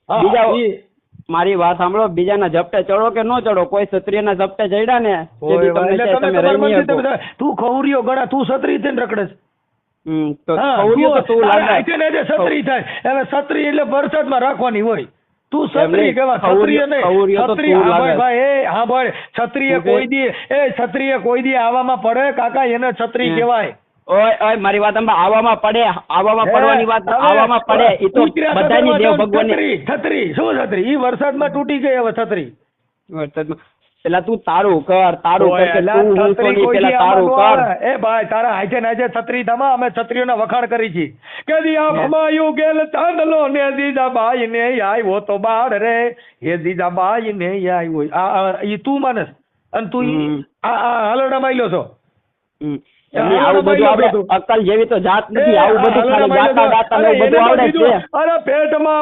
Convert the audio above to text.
બીજા મારી વાત સાંભળો, બીજાના ઝપટે ચડો કે ન ચડો, કોઈ ક્ષત્રિયના ઝપટે ચડ્યા ને તમે રહી શકો. તું ખવરિયો ગણા, તું ક્ષત્રિય થઈને રખડે તો ખવરિયો તો તું લાગે ક્ષત્રિય થાય. હવે ક્ષત્રિય એટલે વરસાદમાં રાખવાની હોય. તું ક્ષત્રિય કેવા? ક્ષત્રિય નહીં, ક્ષત્રિય હા ભાઈ ક્ષત્રિય કોઈ દી ક્ષત્રિય કોઈ દી આવામાં પડે કાકા, એને ક્ષત્રિય કહેવાય. ઓય મારી વાત આવામાં પડે, આવામાં પડવાની વાત, આવામાં પડે એ તો બધાની દેવ ભગવાનની. છત્રી શું છત્રી? ઈ વરસાદમાં તૂટી ગઈ. હવે છત્રી વરસાદમાં પેલા તું તારું કર, તારું કર, તારું કર. એ ભાઈ તારા હાજે નાજે છત્રી થમા, અમે છત્રીઓના વખાણ કરી છી કે દિયા ભમાયું ગેલ ચાંદલો ને જીજાબાઈ ને આવ્યો તો બાળ રે, હે જીજાબાઈ ને આવ્યો. આ ઈ તું માનસ અને તું આ હલડા માયલો છો. આવું બધું આપણે અક્કલ જેવી તો જાત નથી. આવું બધું ખાલી ગાતા ગાતા બધું આવડે છે. અરે પેટમાં